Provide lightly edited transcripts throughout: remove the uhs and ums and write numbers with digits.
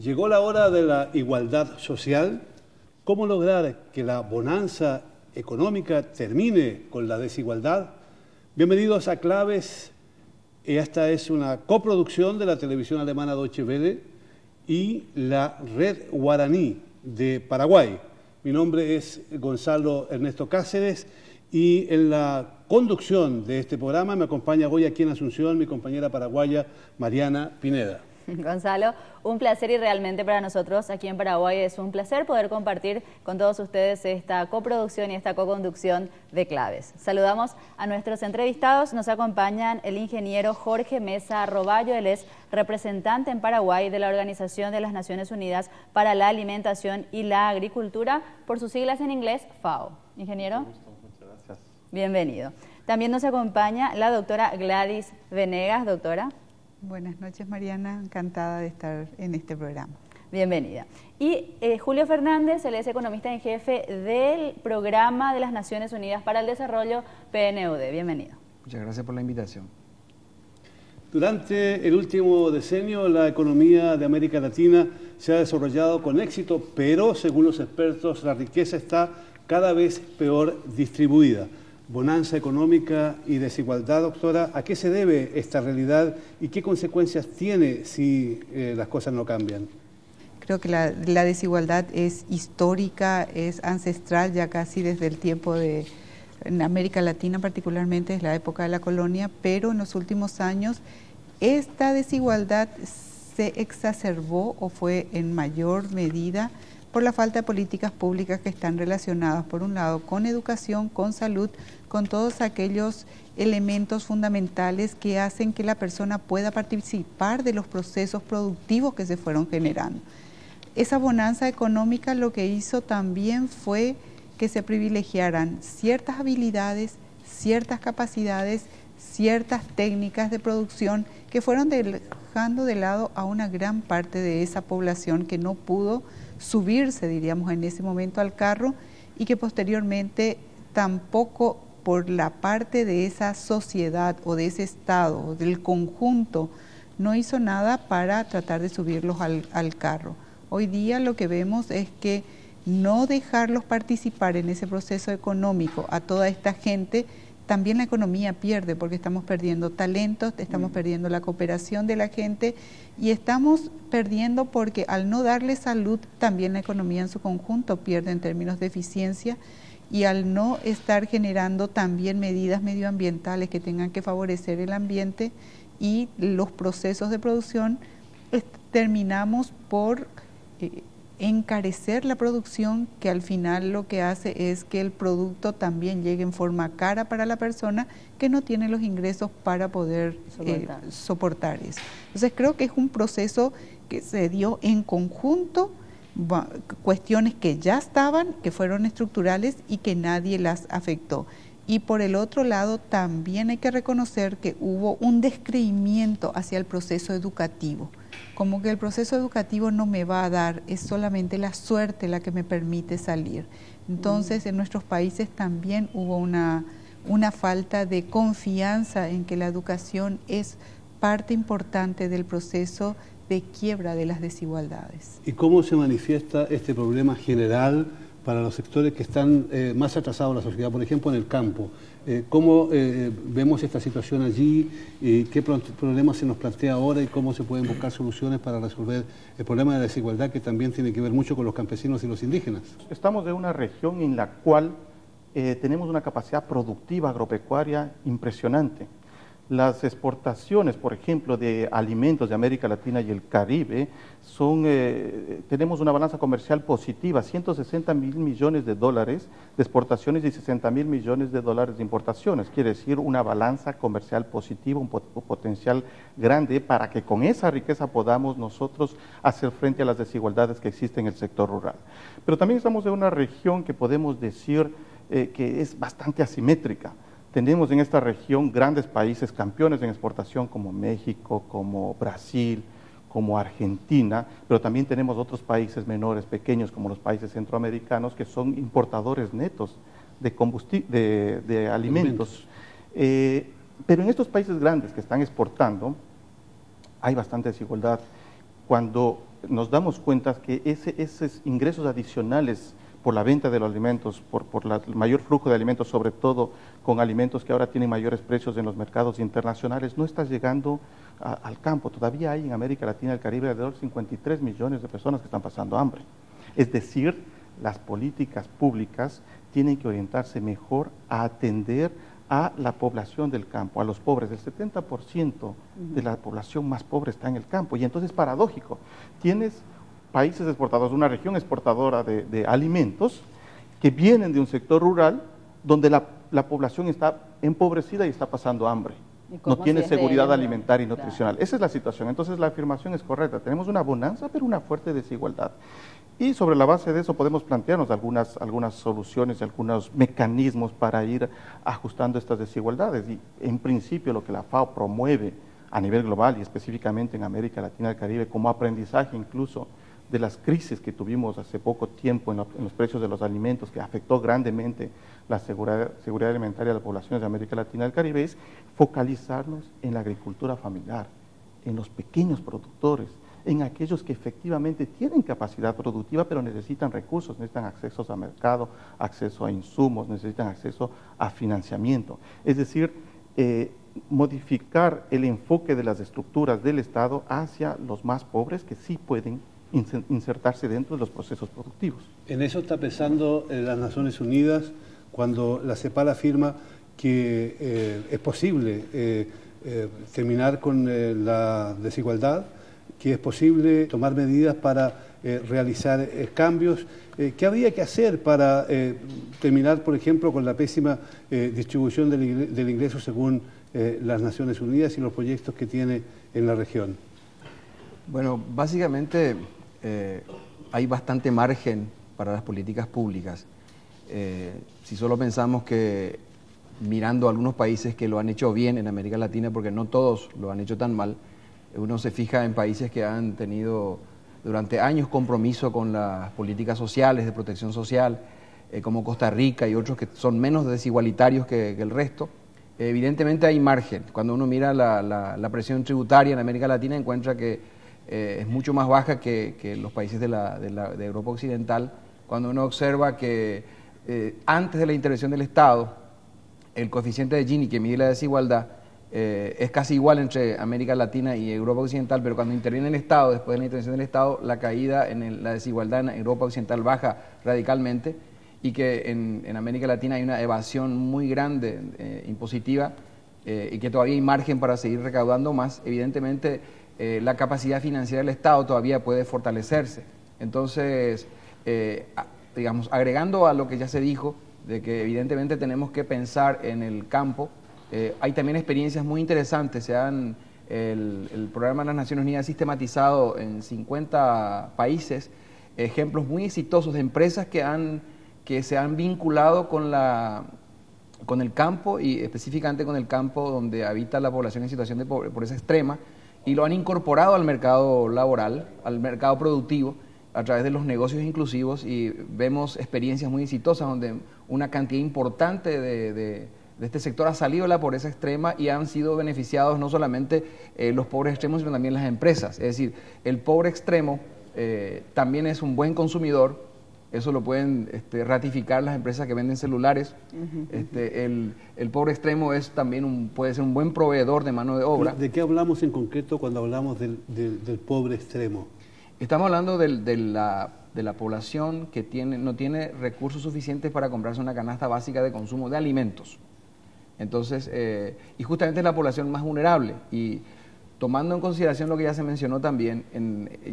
Llegó la hora de la igualdad social. ¿Cómo lograr que la bonanza económica termine con la desigualdad? Bienvenidos a Claves. Esta es una coproducción de la televisión alemana Deutsche Welle y la Red Guaraní de Paraguay. Mi nombre es Gonzalo Ernesto Cáceres y en la conducción de este programa me acompaña hoy aquí en Asunción mi compañera paraguaya Mariana Pineda. Gonzalo, un placer y realmente para nosotros aquí en Paraguay es un placer poder compartir con todos ustedes esta coproducción y esta coconducción de Claves. Saludamos a nuestros entrevistados, nos acompañan el ingeniero Jorge Mesa Roballo, él es representante en Paraguay de la Organización de las Naciones Unidas para la Alimentación y la Agricultura, por sus siglas en inglés, FAO. Ingeniero. Mucho gusto, muchas gracias. Bienvenido. También nos acompaña la doctora Gladys Venegas, doctora. Buenas noches, Mariana, encantada de estar en este programa. Bienvenida. Y Julio Fernández, él es economista en jefe del Programa de las Naciones Unidas para el Desarrollo, PNUD. Bienvenido. Muchas gracias por la invitación. Durante el último decenio, la economía de América Latina se ha desarrollado con éxito, pero según los expertos, la riqueza está cada vez peor distribuida. Bonanza económica y desigualdad, doctora, ¿a qué se debe esta realidad y qué consecuencias tiene si las cosas no cambian? Creo que la desigualdad es histórica, es ancestral ya casi desde el tiempo en América Latina particularmente, es la época de la colonia, pero en los últimos años esta desigualdad se exacerbó o fue en mayor medida por la falta de políticas públicas que están relacionadas, por un lado, con educación, con salud, con todos aquellos elementos fundamentales que hacen que la persona pueda participar de los procesos productivos que se fueron generando. Esa bonanza económica lo que hizo también fue que se privilegiaran ciertas habilidades, ciertas capacidades, ciertas técnicas de producción que fueron dejando de lado a una gran parte de esa población que no pudo subirse, diríamos, en ese momento al carro y que posteriormente tampoco por la parte de esa sociedad o de ese estado o del conjunto no hizo nada para tratar de subirlos al carro. Hoy día lo que vemos es que no dejarlos participar en ese proceso económico a toda esta gente, también la economía pierde porque estamos perdiendo talentos, estamos perdiendo la cooperación de la gente y estamos perdiendo porque al no darle salud también la economía en su conjunto pierde en términos de eficiencia y al no estar generando también medidas medioambientales que tengan que favorecer el ambiente y los procesos de producción, terminamos por encarecer la producción, que al final lo que hace es que el producto también llegue en forma cara para la persona que no tiene los ingresos para poder soportar eso. Entonces creo que es un proceso que se dio en conjunto, cuestiones que ya estaban, que fueron estructurales y que nadie las afectó. Y por el otro lado también hay que reconocer que hubo un descreimiento hacia el proceso educativo, como que el proceso educativo no me va a dar, es solamente la suerte la que me permite salir. Entonces en nuestros países también hubo una falta de confianza en que la educación es parte importante del proceso de quiebra de las desigualdades. ¿Y cómo se manifiesta este problema general para los sectores que están más atrasados en la sociedad, por ejemplo en el campo? ¿Cómo vemos esta situación allí? ¿Qué problemas se nos plantea ahora y cómo se pueden buscar soluciones para resolver el problema de la desigualdad que también tiene que ver mucho con los campesinos y los indígenas? Estamos en una región en la cual tenemos una capacidad productiva agropecuaria impresionante. Las exportaciones, por ejemplo, de alimentos de América Latina y el Caribe, tenemos una balanza comercial positiva, 160 mil millones de dólares de exportaciones y 60 mil millones de dólares de importaciones. Quiere decir una balanza comercial positiva, un potencial grande para que con esa riqueza podamos nosotros hacer frente a las desigualdades que existen en el sector rural. Pero también estamos en una región que podemos decir que es bastante asimétrica. Tenemos en esta región grandes países campeones en exportación como México, como Brasil, como Argentina, pero también tenemos otros países menores, pequeños, como los países centroamericanos, que son importadores netos de alimentos. Pero en estos países grandes que están exportando, hay bastante desigualdad. Cuando nos damos cuenta que esos ingresos adicionales por la venta de los alimentos, por el mayor flujo de alimentos, sobre todo con alimentos que ahora tienen mayores precios en los mercados internacionales, no está llegando al campo. Todavía hay en América Latina y el Caribe alrededor de 53 millones de personas que están pasando hambre. Es decir, las políticas públicas tienen que orientarse mejor a atender a la población del campo, a los pobres. El 70% de la población más pobre está en el campo. Y entonces, paradójico, tienes países exportadores, una región exportadora de alimentos que vienen de un sector rural donde la población está empobrecida y está pasando hambre. No tiene seguridad alimentaria y nutricional. Esa es la situación. Entonces la afirmación es correcta. Tenemos una bonanza, pero una fuerte desigualdad. Y sobre la base de eso podemos plantearnos algunas soluciones y algunos mecanismos para ir ajustando estas desigualdades. Y en principio lo que la FAO promueve a nivel global y específicamente en América Latina y el Caribe como aprendizaje incluso de las crisis que tuvimos hace poco tiempo en los precios de los alimentos, que afectó grandemente la seguridad alimentaria de las poblaciones de América Latina y el Caribe, es focalizarnos en la agricultura familiar, en los pequeños productores, en aquellos que efectivamente tienen capacidad productiva, pero necesitan recursos, necesitan acceso a mercado, acceso a insumos, necesitan acceso a financiamiento. Es decir, modificar el enfoque de las estructuras del Estado hacia los más pobres que sí pueden insertarse dentro de los procesos productivos. En eso está pensando las Naciones Unidas cuando la CEPAL afirma que es posible terminar con la desigualdad, que es posible tomar medidas para realizar cambios. ¿Qué habría que hacer para terminar, por ejemplo, con la pésima distribución del ingreso según las Naciones Unidas y los proyectos que tiene en la región? Bueno, básicamente hay bastante margen para las políticas públicas. Si solo pensamos que mirando a algunos países que lo han hecho bien en América Latina, porque no todos lo han hecho tan mal, uno se fija en países que han tenido durante años compromiso con las políticas sociales, de protección social, como Costa Rica y otros que son menos desigualitarios que el resto. Evidentemente hay margen. Cuando uno mira la presión tributaria en América Latina encuentra que es mucho más baja que los países de Europa Occidental. Cuando uno observa que antes de la intervención del Estado, el coeficiente de Gini, que mide la desigualdad, es casi igual entre América Latina y Europa Occidental, pero cuando interviene el Estado, después de la intervención del Estado, la caída en la desigualdad en Europa Occidental baja radicalmente, y que en América Latina hay una evasión muy grande impositiva y que todavía hay margen para seguir recaudando más. Evidentemente la capacidad financiera del Estado todavía puede fortalecerse. Entonces, digamos, agregando a lo que ya se dijo, de que evidentemente tenemos que pensar en el campo, hay también experiencias muy interesantes. El programa de las Naciones Unidas ha sistematizado en 50 países ejemplos muy exitosos de empresas que se han vinculado con el campo y específicamente con el campo donde habita la población en situación de pobreza extrema, y lo han incorporado al mercado laboral, al mercado productivo, a través de los negocios inclusivos, y vemos experiencias muy exitosas donde una cantidad importante de este sector ha salido de la pobreza extrema y han sido beneficiados no solamente los pobres extremos, sino también las empresas. Es decir, el pobre extremo también es un buen consumidor. Eso lo pueden ratificar las empresas que venden celulares. El pobre extremo puede ser un buen proveedor de mano de obra. ¿De qué hablamos en concreto cuando hablamos del pobre extremo? Estamos hablando de la población que no tiene recursos suficientes para comprarse una canasta básica de consumo de alimentos. Entonces, y justamente es la población más vulnerable. Y tomando en consideración lo que ya se mencionó también,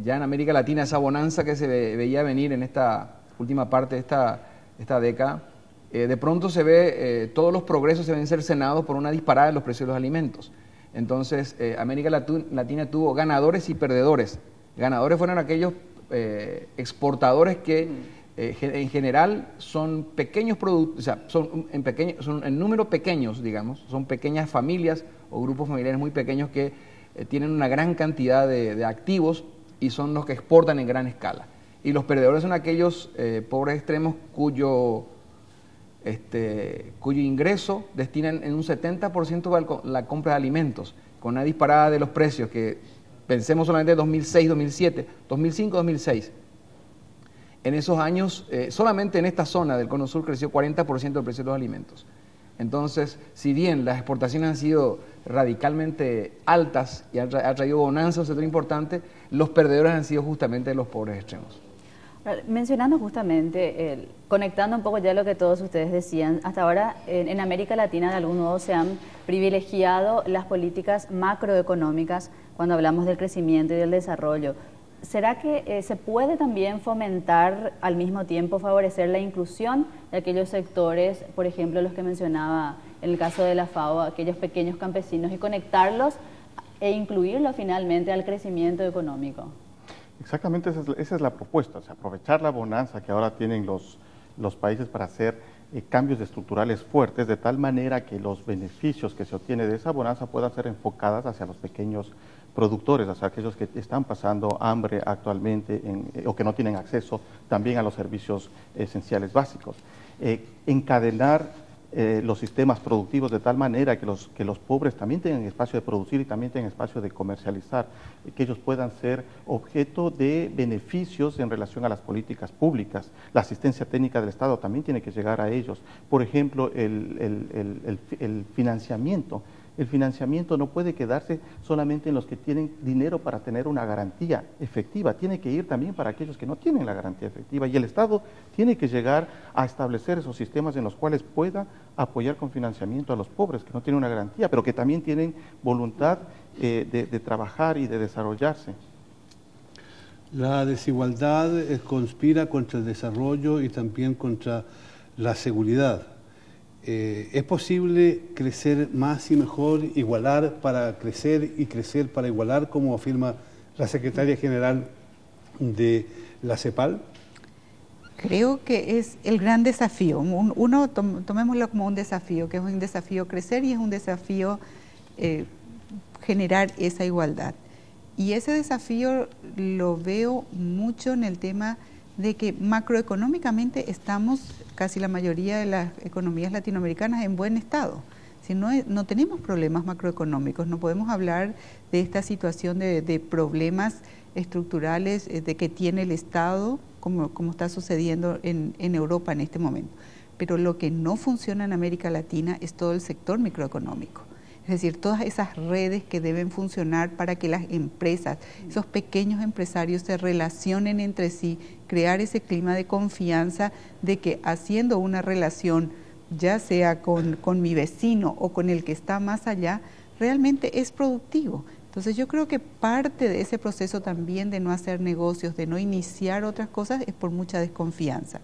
ya en América Latina, esa bonanza que se veía venir en esta última parte de esta década, de pronto se ve, todos los progresos se ven cercenados por una disparada en los precios de los alimentos. Entonces, América Latina tuvo ganadores y perdedores. Ganadores fueron aquellos exportadores que en general son pequeños productos, o sea, son en número pequeños, digamos, son pequeñas familias o grupos familiares muy pequeños que tienen una gran cantidad de activos y son los que exportan en gran escala. Y los perdedores son aquellos pobres extremos cuyo ingreso destinan en un 70% a la compra de alimentos, con una disparada de los precios que pensemos solamente 2006, 2007, 2005, 2006. En esos años, solamente en esta zona del Cono Sur creció 40% el precio de los alimentos. Entonces, si bien las exportaciones han sido radicalmente altas y ha traído bonanza a un sector importante, los perdedores han sido justamente los pobres extremos. Mencionando justamente, conectando un poco ya lo que todos ustedes decían, hasta ahora en América Latina de algún modo se han privilegiado las políticas macroeconómicas cuando hablamos del crecimiento y del desarrollo. ¿Será que se puede también fomentar al mismo tiempo, favorecer la inclusión de aquellos sectores, por ejemplo los que mencionaba en el caso de la FAO, aquellos pequeños campesinos, y conectarlos e incluirlos finalmente al crecimiento económico? Exactamente, esa es la propuesta, o sea, aprovechar la bonanza que ahora tienen los países para hacer cambios estructurales fuertes, de tal manera que los beneficios que se obtienen de esa bonanza puedan ser enfocadas hacia los pequeños productores, hacia aquellos que están pasando hambre actualmente o que no tienen acceso también a los servicios esenciales básicos. Encadenar los sistemas productivos de tal manera que los pobres también tengan espacio de producir y también tengan espacio de comercializar, que ellos puedan ser objeto de beneficios en relación a las políticas públicas. La asistencia técnica del Estado también tiene que llegar a ellos. Por ejemplo, el financiamiento. El financiamiento no puede quedarse solamente en los que tienen dinero para tener una garantía efectiva, tiene que ir también para aquellos que no tienen la garantía efectiva, y el Estado tiene que llegar a establecer esos sistemas en los cuales pueda apoyar con financiamiento a los pobres que no tienen una garantía, pero que también tienen voluntad de trabajar y de desarrollarse. La desigualdad conspira contra el desarrollo y también contra la seguridad. ¿Es posible crecer más y mejor, igualar para crecer y crecer para igualar, como afirma la secretaria general de la CEPAL? Creo que es el gran desafío. Tomémoslo como un desafío, que es un desafío crecer y es un desafío generar esa igualdad. Y ese desafío lo veo mucho en el tema de que macroeconómicamente estamos, casi la mayoría de las economías latinoamericanas, en buen estado. Si no tenemos problemas macroeconómicos, no podemos hablar de esta situación de problemas estructurales de que tiene el Estado, como está sucediendo en Europa en este momento. Pero lo que no funciona en América Latina es todo el sector microeconómico. Es decir, todas esas redes que deben funcionar para que las empresas, esos pequeños empresarios se relacionen entre sí, crear ese clima de confianza de que haciendo una relación, ya sea con mi vecino o con el que está más allá, realmente es productivo. Entonces yo creo que parte de ese proceso también de no hacer negocios, de no iniciar otras cosas, es por mucha desconfianza.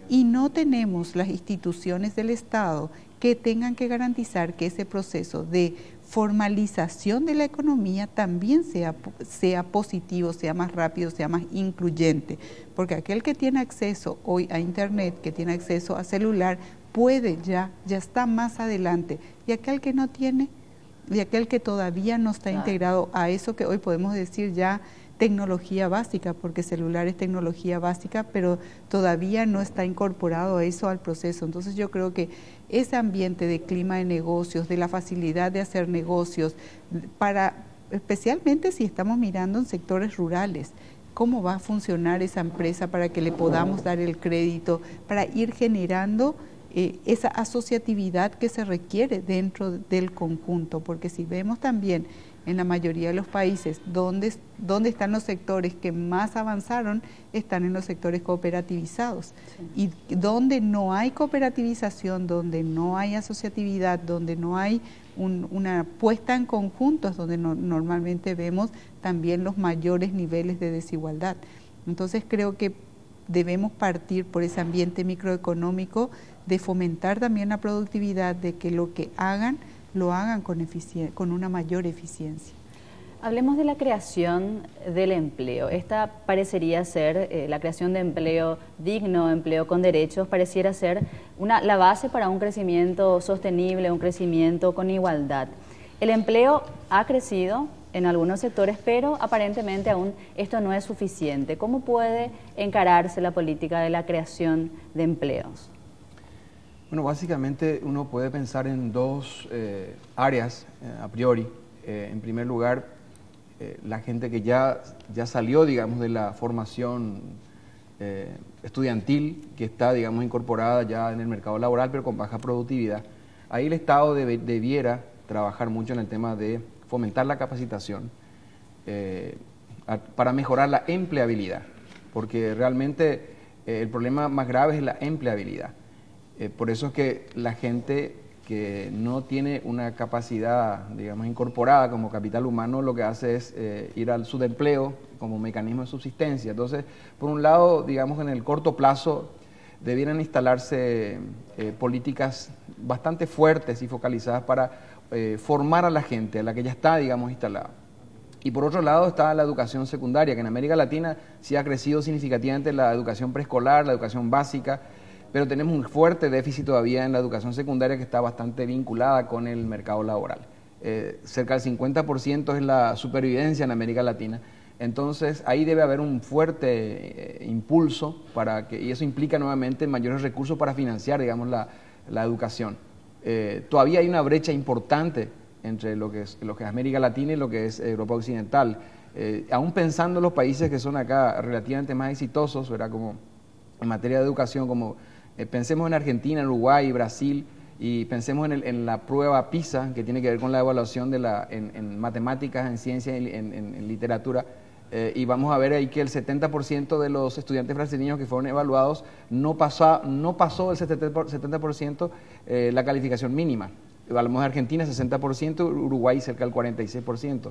Y no tenemos las instituciones del Estado que tengan que garantizar que ese proceso de formalización de la economía también sea positivo, sea más rápido, sea más incluyente. Porque aquel que tiene acceso hoy a Internet, que tiene acceso a celular, puede ya está más adelante. Y aquel que no tiene, y aquel que todavía no está integrado a eso que hoy podemos decir ya tecnología básica, porque celular es tecnología básica, pero todavía no está incorporado eso al proceso. Entonces yo creo que ese ambiente de clima de negocios, de la facilidad de hacer negocios, especialmente si estamos mirando en sectores rurales, cómo va a funcionar esa empresa para que le podamos dar el crédito, para ir generando esa asociatividad que se requiere dentro del conjunto, porque si vemos también en la mayoría de los países donde están los sectores que más avanzaron, están en los sectores cooperativizados. Sí. Y donde no hay cooperativización, donde no hay asociatividad, donde no hay una puesta en conjuntos, donde normalmente vemos también los mayores niveles de desigualdad. Entonces creo que debemos partir por ese ambiente microeconómico, de fomentar también la productividad, de que lo que hagan, lo hagan con una mayor eficiencia. Hablemos de la creación del empleo. Esta parecería ser, la creación de empleo digno, empleo con derechos, pareciera ser la base para un crecimiento sostenible, un crecimiento con igualdad. El empleo ha crecido en algunos sectores, pero aparentemente aún esto no es suficiente. ¿Cómo puede encararse la política de la creación de empleos? Bueno, básicamente uno puede pensar en dos áreas a priori. En primer lugar, la gente que ya salió, digamos, de la formación estudiantil, que está, digamos, incorporada ya en el mercado laboral, pero con baja productividad. Ahí el Estado debiera trabajar mucho en el tema de fomentar la capacitación para mejorar la empleabilidad, porque realmente el problema más grave es la empleabilidad. Por eso es que la gente que no tiene una capacidad, digamos, incorporada como capital humano, lo que hace es ir al subempleo como mecanismo de subsistencia. Entonces, por un lado, digamos, en el corto plazo debieran instalarse políticas bastante fuertes y focalizadas para formar a la gente, a la que ya está, digamos, instalada. Y por otro lado está la educación secundaria, que en América Latina sí ha crecido significativamente la educación preescolar, la educación básica, pero tenemos un fuerte déficit todavía en la educación secundaria que está bastante vinculada con el mercado laboral. Cerca del 50% es la supervivencia en América Latina. Entonces ahí debe haber un fuerte impulso y eso implica nuevamente mayores recursos para financiar, digamos, la educación. Todavía hay una brecha importante entre lo que es América Latina y lo que es Europa Occidental. Aún pensando en los países que son acá relativamente más exitosos, ¿verdad? Como en materia de educación, como pensemos en Argentina, en Uruguay, Brasil, y pensemos en la prueba PISA, que tiene que ver con la evaluación en matemáticas, en ciencia, en literatura, y vamos a ver ahí que el 70% de los estudiantes brasileños que fueron evaluados no pasó el 70% la calificación mínima. Hablamos de Argentina, 60%, Uruguay cerca del 46%.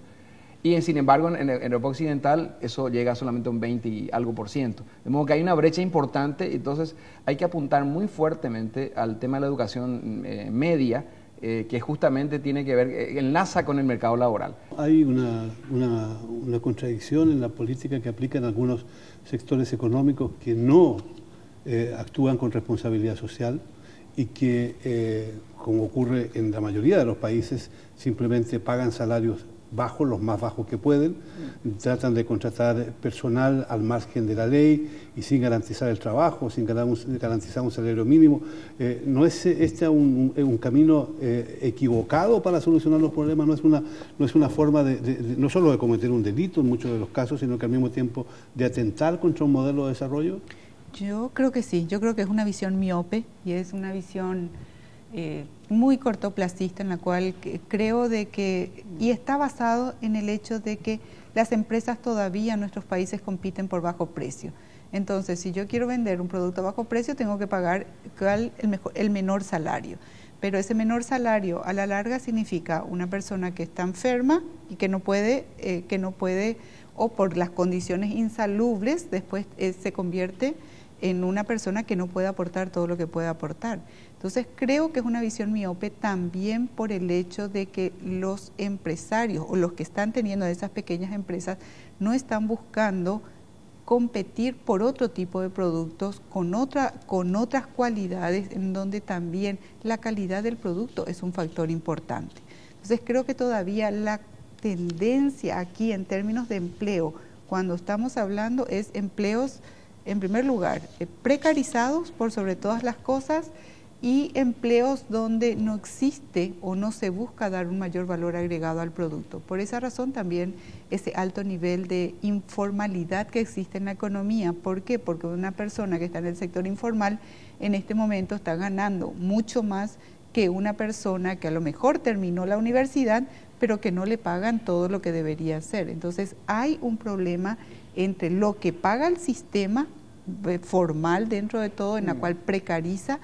Y sin embargo, en Europa Occidental eso llega solamente a un 20 y algo %. De modo que hay una brecha importante, entonces hay que apuntar muy fuertemente al tema de la educación media, que justamente tiene que ver, enlaza con el mercado laboral. Hay una contradicción en la política que aplican algunos sectores económicos que no actúan con responsabilidad social y que, como ocurre en la mayoría de los países, simplemente pagan salarios bajos, los más bajos que pueden, tratan de contratar personal al margen de la ley y sin garantizar el trabajo, sin garantizar un salario mínimo. ¿No es este un camino equivocado para solucionar los problemas? ¿No es una forma no solo de cometer un delito en muchos de los casos, sino que al mismo tiempo de atentar contra un modelo de desarrollo? Yo creo que sí, yo creo que es una visión miope y es una visión muy cortoplacista, en la cual creo y está basado en el hecho de que las empresas todavía en nuestros países compiten por bajo precio. Entonces, si yo quiero vender un producto a bajo precio, tengo que pagar el menor salario. Pero ese menor salario a la larga significa una persona que está enferma y que no puede, o por las condiciones insalubres, después se convierte en una persona que no puede aportar todo lo que puede aportar. Entonces creo que es una visión miope también por el hecho de que los empresarios o los que están teniendo esas pequeñas empresas no están buscando competir por otro tipo de productos con otras cualidades, en donde también la calidad del producto es un factor importante. Entonces creo que todavía la tendencia aquí en términos de empleo, cuando estamos hablando, es empleos, en primer lugar, precarizados por sobre todas las cosas, y empleos donde no existe o no se busca dar un mayor valor agregado al producto. Por esa razón también ese alto nivel de informalidad que existe en la economía. ¿Por qué? Porque una persona que está en el sector informal en este momento está ganando mucho más que una persona que a lo mejor terminó la universidad, pero que no le pagan todo lo que debería hacer. Entonces hay un problema entre lo que paga el sistema formal dentro de todo, en la cual precariza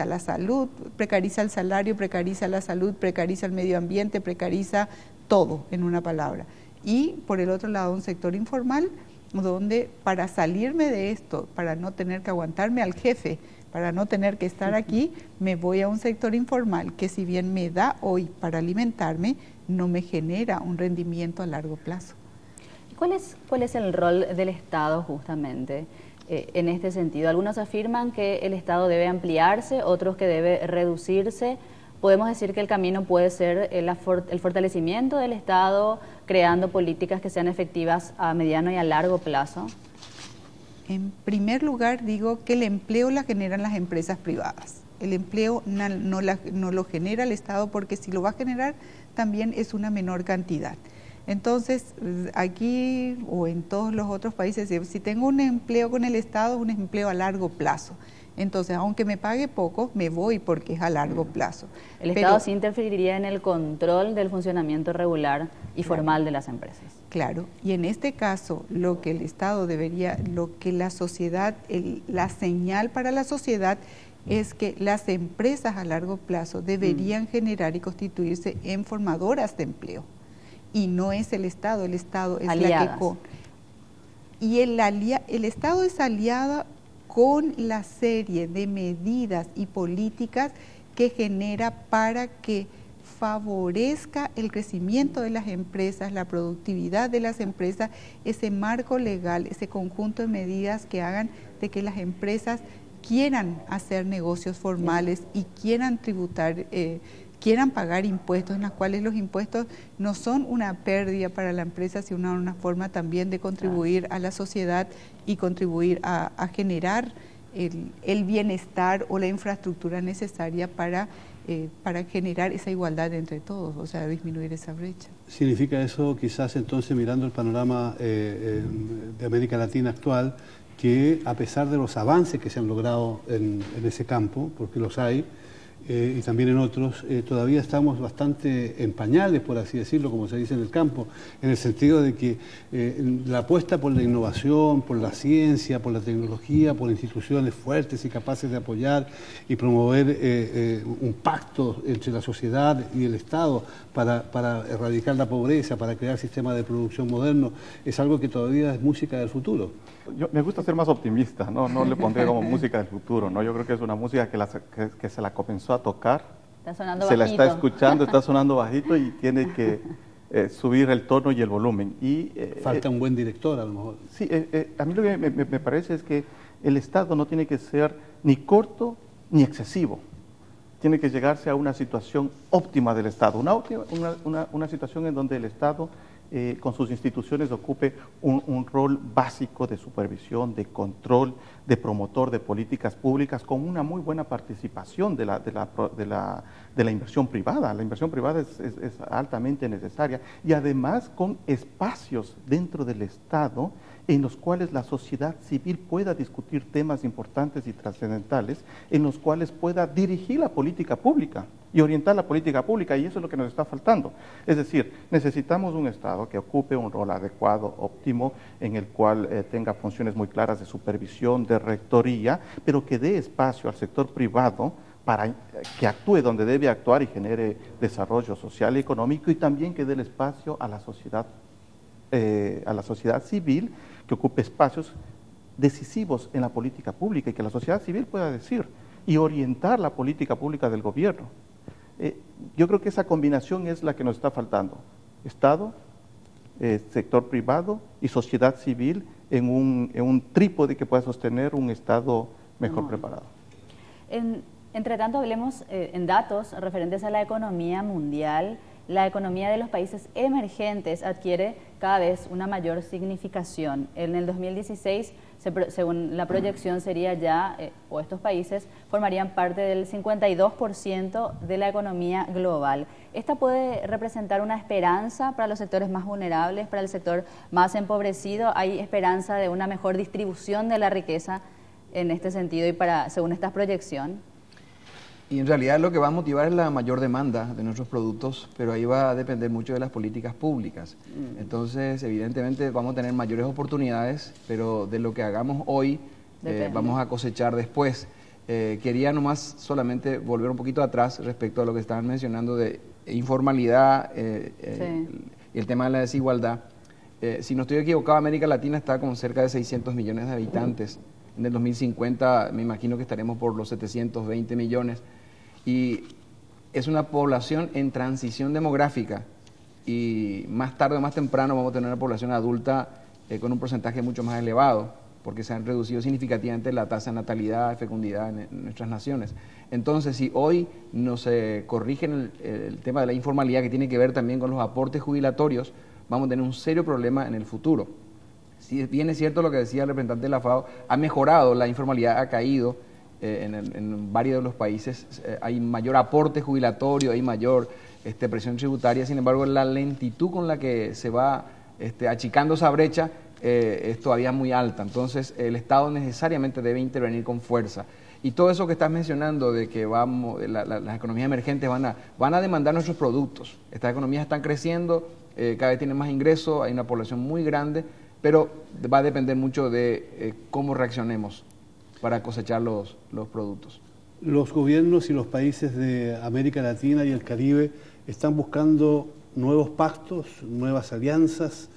la salud, precariza el salario, precariza la salud, precariza el medio ambiente, precariza todo, en una palabra. Y por el otro lado, un sector informal, donde para salirme de esto, para no tener que aguantarme al jefe, para no tener que estar aquí, me voy a un sector informal que, si bien me da hoy para alimentarme, no me genera un rendimiento a largo plazo. ¿Cuál es el rol del Estado justamente en este sentido? Algunos afirman que el Estado debe ampliarse, otros que debe reducirse. ¿Podemos decir que el camino puede ser el fortalecimiento del Estado, creando políticas que sean efectivas a mediano y a largo plazo? En primer lugar, digo que el empleo la generan las empresas privadas. El empleo no lo genera el Estado, porque si lo va a generar también es una menor cantidad. Entonces, aquí o en todos los otros países, si tengo un empleo con el Estado, es un empleo a largo plazo. Entonces, aunque me pague poco, me voy porque es a largo plazo. El Estado sí interferiría en el control del funcionamiento regular y formal de las empresas. Claro, y en este caso, lo que el Estado debería, lo que la sociedad, la señal para la sociedad es que las empresas a largo plazo deberían generar y constituirse en formadoras de empleo. Y no es el Estado es aliadas. Y el Estado es aliado con la serie de medidas y políticas que genera para que favorezca el crecimiento de las empresas, la productividad de las empresas, ese marco legal, ese conjunto de medidas que hagan de que las empresas quieran hacer negocios formales y quieran tributar, quieran pagar impuestos, en las cuales los impuestos no son una pérdida para la empresa, sino una forma también de contribuir a la sociedad y contribuir a generar el bienestar o la infraestructura necesaria para generar esa igualdad entre todos, o sea, disminuir esa brecha. ¿Significa eso quizás entonces, mirando el panorama de América Latina actual, que a pesar de los avances que se han logrado en ese campo, porque los hay, y también en otros, todavía estamos bastante en pañales, por así decirlo, como se dice en el campo, en el sentido de que la apuesta por la innovación, por la ciencia, por la tecnología, por instituciones fuertes y capaces de apoyar y promover un pacto entre la sociedad y el Estado para erradicar la pobreza, para crear sistemas de producción modernos, es algo que todavía es música del futuro. Me gusta ser más optimista, no le pondré como música del futuro, ¿no? Yo creo que es una música que se la comenzó a tocar, está sonando se bajito. la está escuchando, está sonando bajito y tiene que subir el tono y el volumen. Falta un buen director a lo mejor. Sí, a mí lo que me parece es que el Estado no tiene que ser ni corto ni excesivo. Tiene que llegarse a una situación óptima del Estado, una situación en donde el Estado con sus instituciones ocupe un rol básico de supervisión, de control, de promotor de políticas públicas, con una muy buena participación de la inversión privada. La inversión privada es altamente necesaria y además con espacios dentro del Estado en los cuales la sociedad civil pueda discutir temas importantes y trascendentales, en los cuales pueda dirigir la política pública y orientar la política pública, y eso es lo que nos está faltando. Es decir, necesitamos un Estado que ocupe un rol adecuado, óptimo, en el cual tenga funciones muy claras de supervisión, de rectoría, pero que dé espacio al sector privado para que actúe donde debe actuar y genere desarrollo social y económico, y también que dé el espacio a la sociedad civil, que ocupe espacios decisivos en la política pública y que la sociedad civil pueda decir y orientar la política pública del gobierno. Yo creo que esa combinación es la que nos está faltando. Estado, sector privado y sociedad civil en un trípode que pueda sostener un Estado mejor preparado. Entre tanto, hablemos en datos referentes a la economía mundial. La economía de los países emergentes adquiere cada vez una mayor significación. En el 2016, según la proyección, sería ya, o estos países formarían parte del 52% de la economía global. ¿Esta puede representar una esperanza para los sectores más vulnerables, para el sector más empobrecido? ¿Hay esperanza de una mejor distribución de la riqueza en este sentido y según esta proyección? Y en realidad lo que va a motivar es la mayor demanda de nuestros productos, pero ahí va a depender mucho de las políticas públicas. Entonces, evidentemente vamos a tener mayores oportunidades, pero de lo que hagamos hoy vamos a cosechar después. Quería nomás solamente volver un poquito atrás respecto a lo que estaban mencionando de informalidad y el tema de la desigualdad. Si no estoy equivocado, América Latina está con cerca de 600 millones de habitantes. En el 2050 me imagino que estaremos por los 720 millones. Y es una población en transición demográfica y más tarde o más temprano vamos a tener una población adulta con un porcentaje mucho más elevado, porque se han reducido significativamente la tasa de natalidad y fecundidad en nuestras naciones. Entonces, si hoy no se corrige el tema de la informalidad, que tiene que ver también con los aportes jubilatorios, vamos a tener un serio problema en el futuro. Si bien es cierto lo que decía el representante de la FAO, ha mejorado, la informalidad ha caído, en varios de los países hay mayor aporte jubilatorio, hay mayor presión tributaria, sin embargo la lentitud con la que se va achicando esa brecha es todavía muy alta. Entonces el Estado necesariamente debe intervenir con fuerza. Y todo eso que estás mencionando de que las economías emergentes van a demandar nuestros productos. Estas economías están creciendo, cada vez tienen más ingresos, hay una población muy grande, pero va a depender mucho de cómo reaccionemos para cosechar los productos. Los gobiernos y los países de América Latina y el Caribe están buscando nuevos pactos, nuevas alianzas,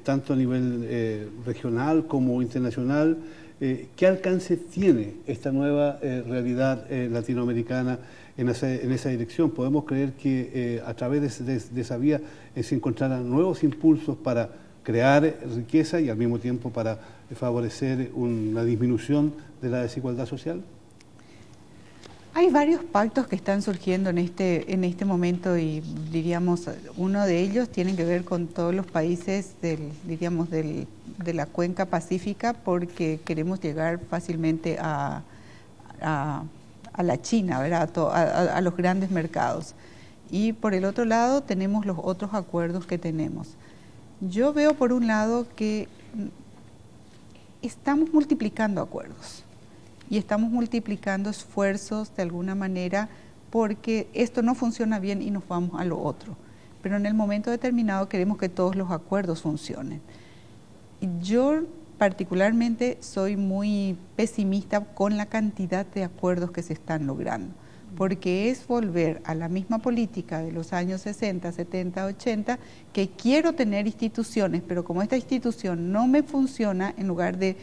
tanto a nivel regional como internacional. ¿Qué alcance tiene esta nueva realidad latinoamericana en esa dirección? ¿Podemos creer que a través de esa vía se encontrarán nuevos impulsos para crear riqueza y al mismo tiempo para favorecer una disminución de la desigualdad social? Hay varios pactos que están surgiendo en este momento y diríamos uno de ellos tiene que ver con todos los países de la cuenca pacífica, porque queremos llegar fácilmente a la China, ¿verdad? A los grandes mercados. Y por el otro lado tenemos los otros acuerdos que tenemos. Yo veo por un lado que estamos multiplicando acuerdos. Y estamos multiplicando esfuerzos de alguna manera porque esto no funciona bien y nos vamos a lo otro. Pero en el momento determinado queremos que todos los acuerdos funcionen. Yo particularmente soy muy pesimista con la cantidad de acuerdos que se están logrando, porque es volver a la misma política de los años 60, 70, 80, que quiero tener instituciones, pero como esta institución no me funciona, en lugar de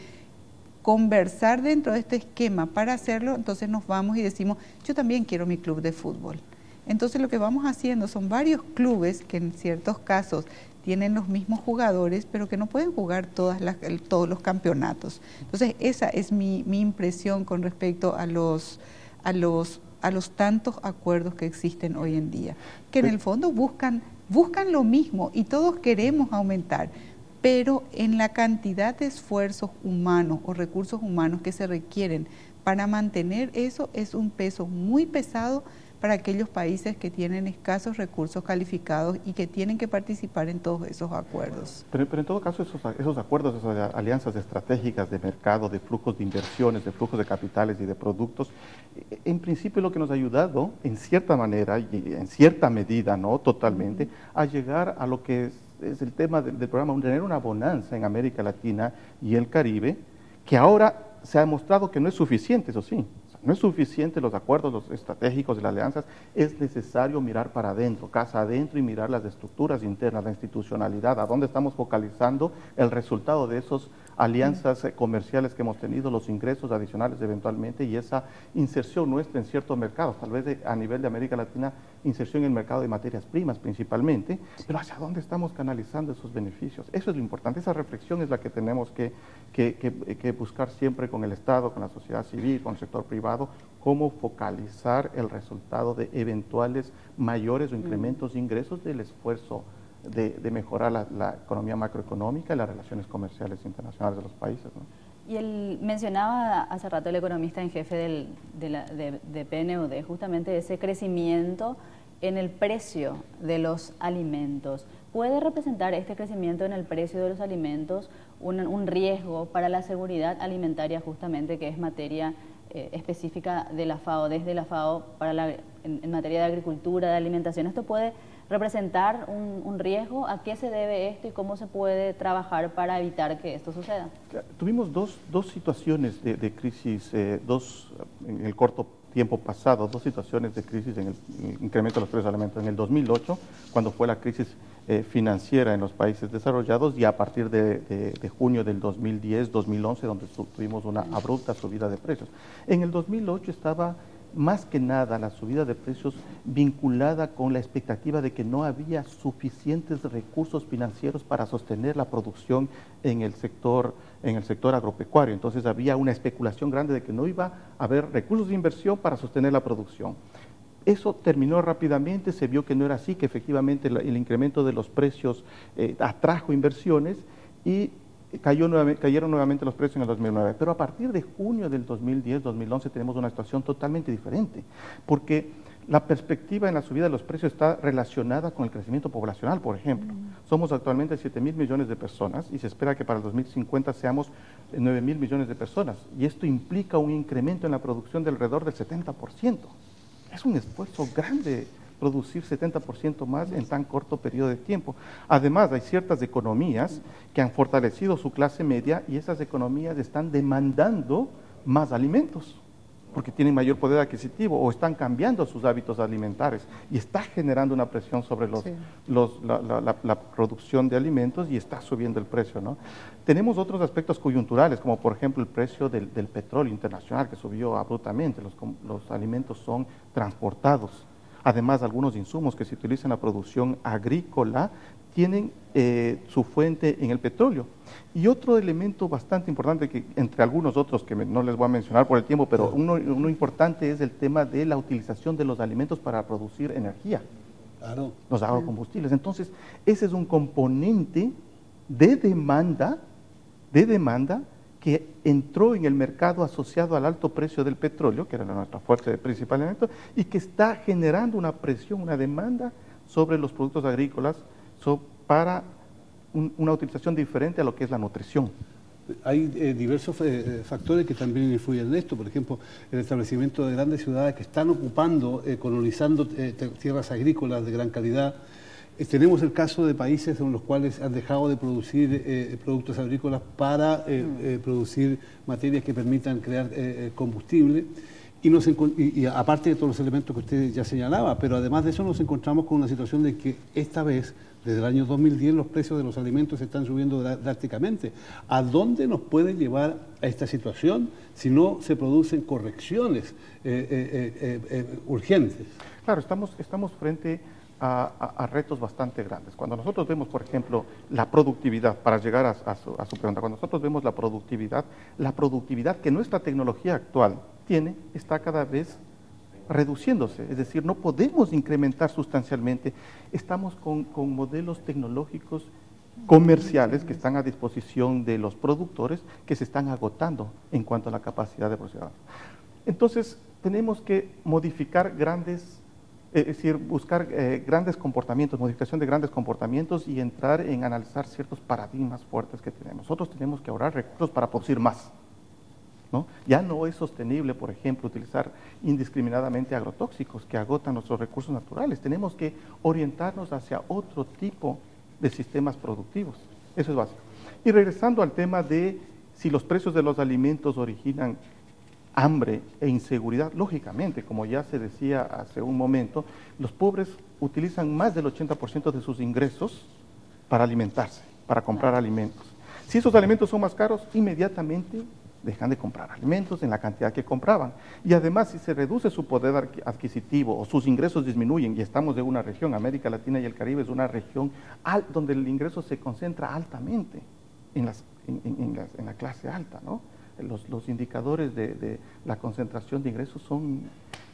conversar dentro de este esquema para hacerlo, entonces nos vamos y decimos, yo también quiero mi club de fútbol. Entonces lo que vamos haciendo son varios clubes que en ciertos casos tienen los mismos jugadores, pero que no pueden jugar todos los campeonatos. Entonces esa es mi impresión con respecto a los tantos acuerdos que existen hoy en día, que en el fondo buscan lo mismo y todos queremos aumentar, pero en la cantidad de esfuerzos humanos o recursos humanos que se requieren para mantener eso es un peso muy pesado para aquellos países que tienen escasos recursos calificados y que tienen que participar en todos esos acuerdos. Pero en todo caso esos acuerdos, esas alianzas estratégicas de mercado, de flujos de inversiones, de flujos de capitales y de productos, en principio lo que nos ha ayudado en cierta manera y en cierta medida, no totalmente, a llegar a lo que es el tema del programa, tener una bonanza en América Latina y el Caribe, que ahora se ha demostrado que no es suficiente, eso sí. No es suficiente los acuerdos, los estratégicos y las alianzas, es necesario mirar para adentro, casa adentro, y mirar las estructuras internas, la institucionalidad, a dónde estamos focalizando el resultado de esas alianzas comerciales que hemos tenido, los ingresos adicionales eventualmente y esa inserción nuestra en ciertos mercados, tal vez a nivel de América Latina, inserción en el mercado de materias primas principalmente, pero hacia dónde estamos canalizando esos beneficios. Eso es lo importante, esa reflexión es la que tenemos que buscar siempre con el Estado, con la sociedad civil, con el sector privado, cómo focalizar el resultado de eventuales mayores o incrementos de ingresos del esfuerzo de mejorar la economía macroeconómica y las relaciones comerciales internacionales de los países, ¿no? Y él mencionaba hace rato el economista en jefe de PNUD, justamente ese crecimiento en el precio de los alimentos. ¿Puede representar este crecimiento en el precio de los alimentos un riesgo para la seguridad alimentaria, justamente, que es materia específica de la FAO, desde la FAO en materia de agricultura, de alimentación? ¿Esto puede representar un riesgo? ¿A qué se debe esto y cómo se puede trabajar para evitar que esto suceda? Tuvimos dos situaciones de crisis, en el corto tiempo pasado, dos situaciones de crisis en el incremento de los precios de alimentos. En el 2008, cuando fue la crisis financiera en los países desarrollados, y a partir de junio del 2010, 2011, donde tuvimos una abrupta subida de precios. En el 2008 estaba más que nada la subida de precios vinculada con la expectativa de que no había suficientes recursos financieros para sostener la producción en el sector agropecuario. Entonces había una especulación grande de que no iba a haber recursos de inversión para sostener la producción. Eso terminó rápidamente, se vio que no era así, que efectivamente el incremento de los precios atrajo inversiones y cayeron nuevamente los precios en el 2009, pero a partir de junio del 2010-2011 tenemos una situación totalmente diferente, porque la perspectiva en la subida de los precios está relacionada con el crecimiento poblacional, por ejemplo. Somos actualmente 7.000 millones de personas y se espera que para el 2050 seamos 9.000 millones de personas, y esto implica un incremento en la producción de alrededor del 70%. Es un esfuerzo grande producir 70% más en tan corto periodo de tiempo. Además, hay ciertas economías que han fortalecido su clase media y esas economías están demandando más alimentos porque tienen mayor poder adquisitivo o están cambiando sus hábitos alimentarios y está generando una presión sobre la producción de alimentos y está subiendo el precio, ¿no? Tenemos otros aspectos coyunturales, como por ejemplo el precio del petróleo internacional que subió abruptamente, los alimentos son transportados. Además, algunos insumos que se utilizan en la producción agrícola tienen su fuente en el petróleo. Y otro elemento bastante importante, que entre algunos otros que no les voy a mencionar por el tiempo, pero uno importante es el tema de la utilización de los alimentos para producir energía, los agrocombustibles. Entonces, ese es un componente de demanda que entró en el mercado asociado al alto precio del petróleo, que era nuestra fuente principal elemento, y que está generando una presión, una demanda sobre los productos agrícolas para una utilización diferente a lo que es la nutrición. Hay diversos factores que también influyen en esto, por ejemplo, el establecimiento de grandes ciudades que están ocupando, colonizando tierras agrícolas de gran calidad. Tenemos el caso de países en los cuales han dejado de producir productos agrícolas para producir materias que permitan crear combustible. Y aparte de todos los elementos que usted ya señalaba, pero además de eso nos encontramos con una situación de que esta vez, desde el año 2010, los precios de los alimentos están subiendo drásticamente. ¿A dónde nos puede llevar a esta situación si no se producen correcciones urgentes? Claro, estamos frente a retos bastante grandes. Cuando nosotros vemos, por ejemplo, la productividad, para llegar a su pregunta, cuando nosotros vemos la productividad que nuestra tecnología actual tiene, está cada vez reduciéndose, es decir, no podemos incrementar sustancialmente. Estamos con modelos tecnológicos comerciales que están a disposición de los productores que se están agotando en cuanto a la capacidad de procesar. Entonces, tenemos que modificar buscar grandes comportamientos, modificación de grandes comportamientos y entrar en analizar ciertos paradigmas fuertes que tenemos. Nosotros tenemos que ahorrar recursos para producir más, ¿no? Ya no es sostenible, por ejemplo, utilizar indiscriminadamente agrotóxicos que agotan nuestros recursos naturales. Tenemos que orientarnos hacia otro tipo de sistemas productivos. Eso es básico. Y regresando al tema de si los precios de los alimentos originan hambre e inseguridad, lógicamente, como ya se decía hace un momento, los pobres utilizan más del 80% de sus ingresos para alimentarse, para comprar alimentos. Si esos alimentos son más caros, inmediatamente dejan de comprar alimentos en la cantidad que compraban. Y además, si se reduce su poder adquisitivo o sus ingresos disminuyen, y estamos en una región, América Latina y el Caribe es una región donde el ingreso se concentra altamente en la clase alta, ¿no? Los indicadores de la concentración de ingresos son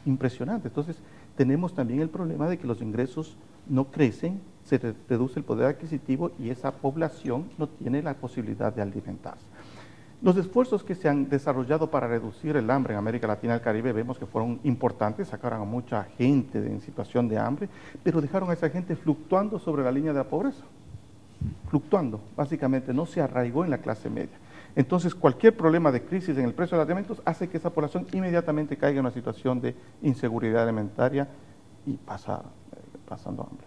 impresionantes. Entonces, tenemos también el problema de que los ingresos no crecen, se reduce el poder adquisitivo y esa población no tiene la posibilidad de alimentarse. Los esfuerzos que se han desarrollado para reducir el hambre en América Latina y el Caribe vemos que fueron importantes, sacaron a mucha gente en situación de hambre, pero dejaron a esa gente fluctuando sobre la línea de la pobreza. Fluctuando, básicamente, no se arraigó en la clase media. Entonces, cualquier problema de crisis en el precio de los alimentos hace que esa población inmediatamente caiga en una situación de inseguridad alimentaria y pasando hambre.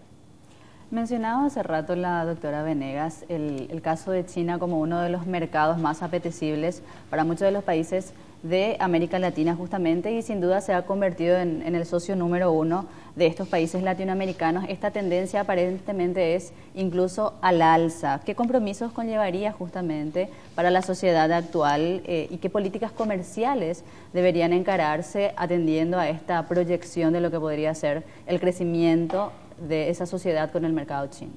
Mencionaba hace rato la doctora Venegas el caso de China como uno de los mercados más apetecibles para muchos de los países de América Latina justamente, y sin duda se ha convertido en el socio número 1 de estos países latinoamericanos. Esta tendencia aparentemente es incluso al alza. ¿Qué compromisos conllevaría justamente para la sociedad actual y qué políticas comerciales deberían encararse atendiendo a esta proyección de lo que podría ser el crecimiento de esa sociedad con el mercado chino?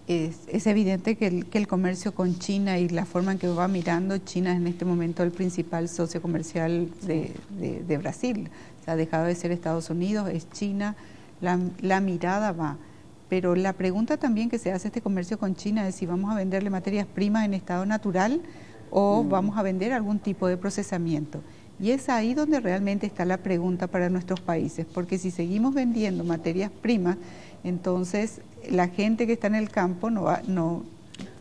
Es evidente que el comercio con China y la forma en que va mirando, China es en este momento el principal socio comercial de Brasil. Se ha dejado de ser Estados Unidos, es China, la mirada va. Pero la pregunta también que se hace este comercio con China es si vamos a venderle materias primas en estado natural o vamos a vender algún tipo de procesamiento. Y es ahí donde realmente está la pregunta para nuestros países, porque si seguimos vendiendo materias primas, entonces la gente que está en el campo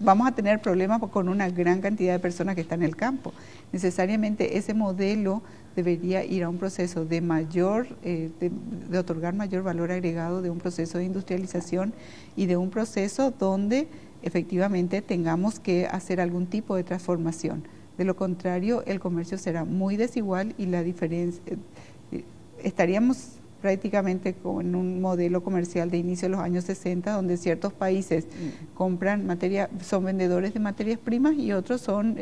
vamos a tener problemas con una gran cantidad de personas que están en el campo. Necesariamente ese modelo debería ir a un proceso de de otorgar mayor valor agregado, de un proceso de industrialización y de un proceso donde efectivamente tengamos que hacer algún tipo de transformación. De lo contrario, el comercio será muy desigual y la diferencia, estaríamos prácticamente con un modelo comercial de inicio de los años 60, donde ciertos países compran son vendedores de materias primas y otros son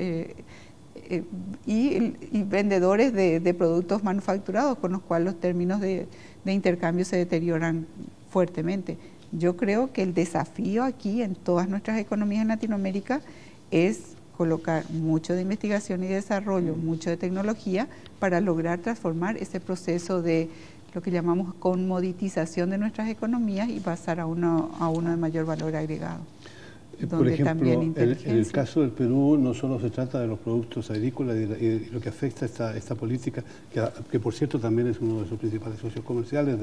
y vendedores de productos manufacturados, con los cuales los términos de intercambio se deterioran fuertemente. Yo creo que el desafío aquí en todas nuestras economías en Latinoamérica es colocar mucho de investigación y desarrollo, mucho de tecnología para lograr transformar ese proceso de lo que llamamos comoditización de nuestras economías y pasar a uno de mayor valor agregado. Por ejemplo, en el caso del Perú no solo se trata de los productos agrícolas y lo que afecta esta política, que por cierto también es uno de sus principales socios comerciales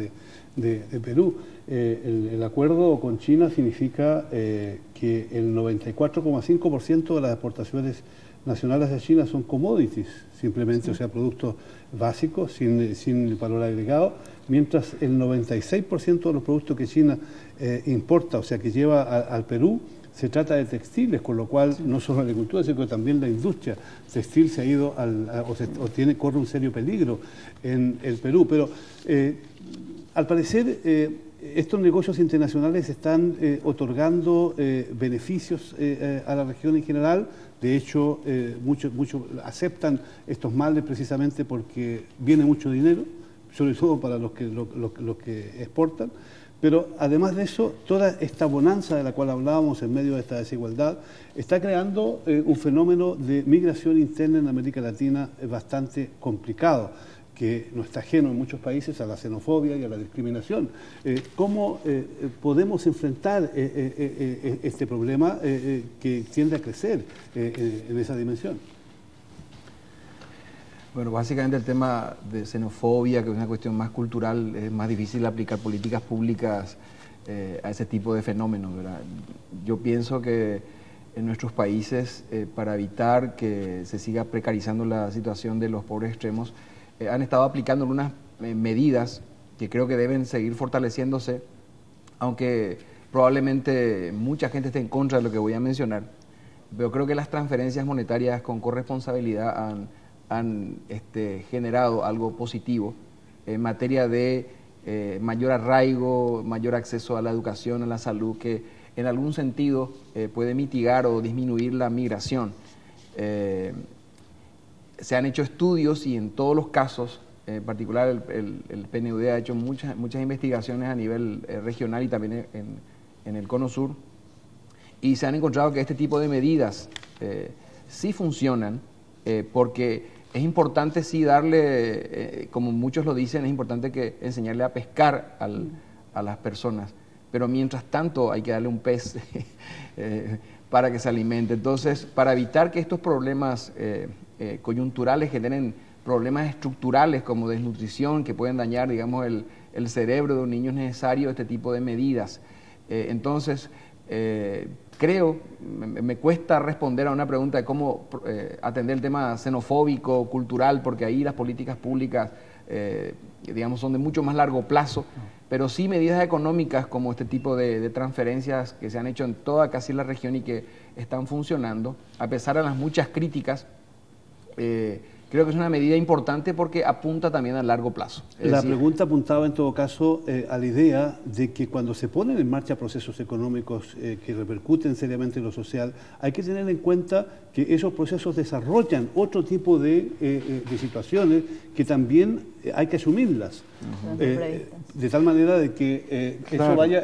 de Perú. El acuerdo con China significa que el 94,5% de las exportaciones nacionales de China son commodities, simplemente, o sea, productos básicos, sin valor agregado, mientras el 96% de los productos que China importa, o sea, que lleva al Perú, se trata de textiles, con lo cual no solo la agricultura, sino que también la industria textil se ha ido corre un serio peligro en el Perú. Pero al parecer estos negocios internacionales están otorgando beneficios a la región en general. De hecho, muchos aceptan estos males precisamente porque viene mucho dinero, sobre todo para los que exportan. Pero además de eso, toda esta bonanza de la cual hablábamos en medio de esta desigualdad está creando un fenómeno de migración interna en América Latina bastante complicado, que no está ajeno en muchos países a la xenofobia y a la discriminación. ¿Cómo podemos enfrentar este problema que tiende a crecer en esa dimensión? Bueno, básicamente el tema de xenofobia, que es una cuestión más cultural, es más difícil aplicar políticas públicas a ese tipo de fenómenos, ¿verdad? Yo pienso que en nuestros países, para evitar que se siga precarizando la situación de los pobres extremos, han estado aplicando unas medidas que creo que deben seguir fortaleciéndose, aunque probablemente mucha gente esté en contra de lo que voy a mencionar, pero creo que las transferencias monetarias con corresponsabilidad han generado algo positivo en materia de mayor arraigo, mayor acceso a la educación, a la salud, que en algún sentido puede mitigar o disminuir la migración. Se han hecho estudios y en todos los casos, en particular el PNUD ha hecho muchas investigaciones a nivel regional y también en el Cono Sur, y se han encontrado que este tipo de medidas sí funcionan, porque es importante sí darle, como muchos lo dicen, es importante que enseñarle a pescar a las personas, pero mientras tanto hay que darle un pez para que se alimente. Entonces, para evitar que estos problemas coyunturales generen problemas estructurales como desnutrición, que pueden dañar, digamos, el cerebro de un niño, es necesario este tipo de medidas. Entonces, creo, me cuesta responder a una pregunta de cómo atender el tema xenofóbico, cultural, porque ahí las políticas públicas, digamos, son de mucho más largo plazo, pero sí medidas económicas como este tipo de transferencias que se han hecho en toda casi la región y que están funcionando, a pesar de las muchas críticas. Creo que es una medida importante porque apunta también a largo plazo. La pregunta apuntaba en todo caso a la idea de que cuando se ponen en marcha procesos económicos que repercuten seriamente en lo social, hay que tener en cuenta que esos procesos desarrollan otro tipo de situaciones que también hay que asumirlas, de tal manera de que eso vaya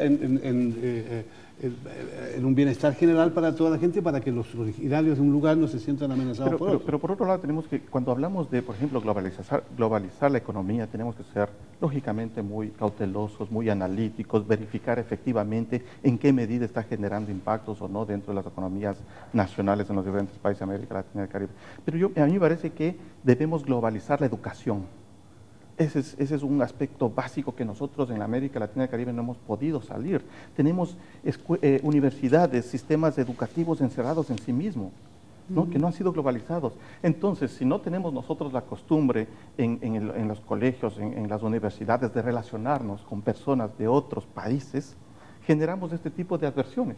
en un bienestar general para toda la gente, para que los originarios de un lugar no se sientan amenazados por otro. Pero por otro lado tenemos que, cuando hablamos de, por ejemplo, globalizar la economía, tenemos que ser lógicamente muy cautelosos, muy analíticos, verificar efectivamente en qué medida está generando impactos o no dentro de las economías nacionales en los diferentes países de América Latina y el Caribe. Pero a mí me parece que debemos globalizar la educación. Ese es un aspecto básico que nosotros en la América Latina y el Caribe no hemos podido salir. Tenemos universidades, sistemas educativos encerrados en sí mismos, ¿no? Que no han sido globalizados. Entonces, si no tenemos nosotros la costumbre en los colegios, en las universidades, de relacionarnos con personas de otros países, generamos este tipo de adversiones.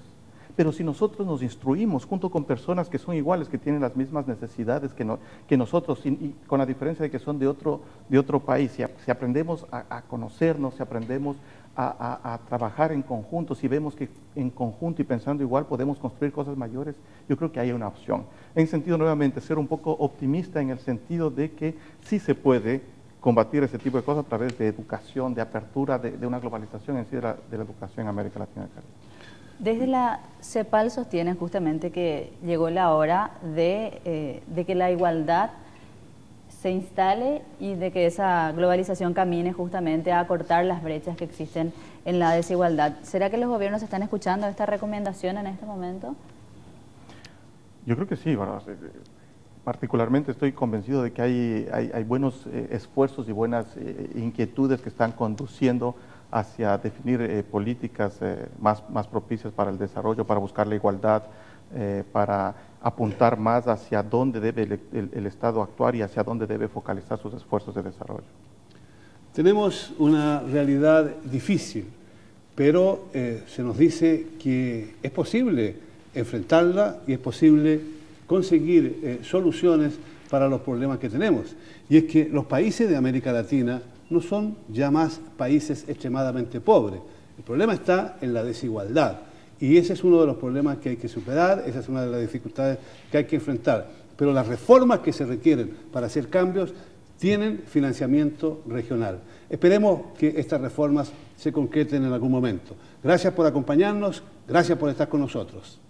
Pero si nosotros nos instruimos junto con personas que son iguales, que tienen las mismas necesidades que nosotros, y con la diferencia de que son de otro país, si aprendemos a conocernos, si aprendemos a trabajar en conjunto, si vemos que en conjunto y pensando igual podemos construir cosas mayores, yo creo que hay una opción. En sentido, nuevamente, ser un poco optimista en el sentido de que sí se puede combatir ese tipo de cosas a través de educación, de apertura, de una globalización en sí de la educación en América Latina y Caribe. Desde la CEPAL sostienen justamente que llegó la hora de que la igualdad se instale y de que esa globalización camine justamente a acortar las brechas que existen en la desigualdad. ¿Será que los gobiernos están escuchando esta recomendación en este momento? Yo creo que sí, bueno, particularmente estoy convencido de que hay buenos esfuerzos y buenas inquietudes que están conduciendo hacia definir políticas más propicias para el desarrollo, para buscar la igualdad, para apuntar más hacia dónde debe el Estado actuar y hacia dónde debe focalizar sus esfuerzos de desarrollo. Tenemos una realidad difícil, pero se nos dice que es posible enfrentarla y es posible conseguir soluciones para los problemas que tenemos. Y es que los países de América Latina no son ya más países extremadamente pobres. El problema está en la desigualdad y ese es uno de los problemas que hay que superar, esa es una de las dificultades que hay que enfrentar. Pero las reformas que se requieren para hacer cambios tienen financiamiento regional. Esperemos que estas reformas se concreten en algún momento. Gracias por acompañarnos, gracias por estar con nosotros.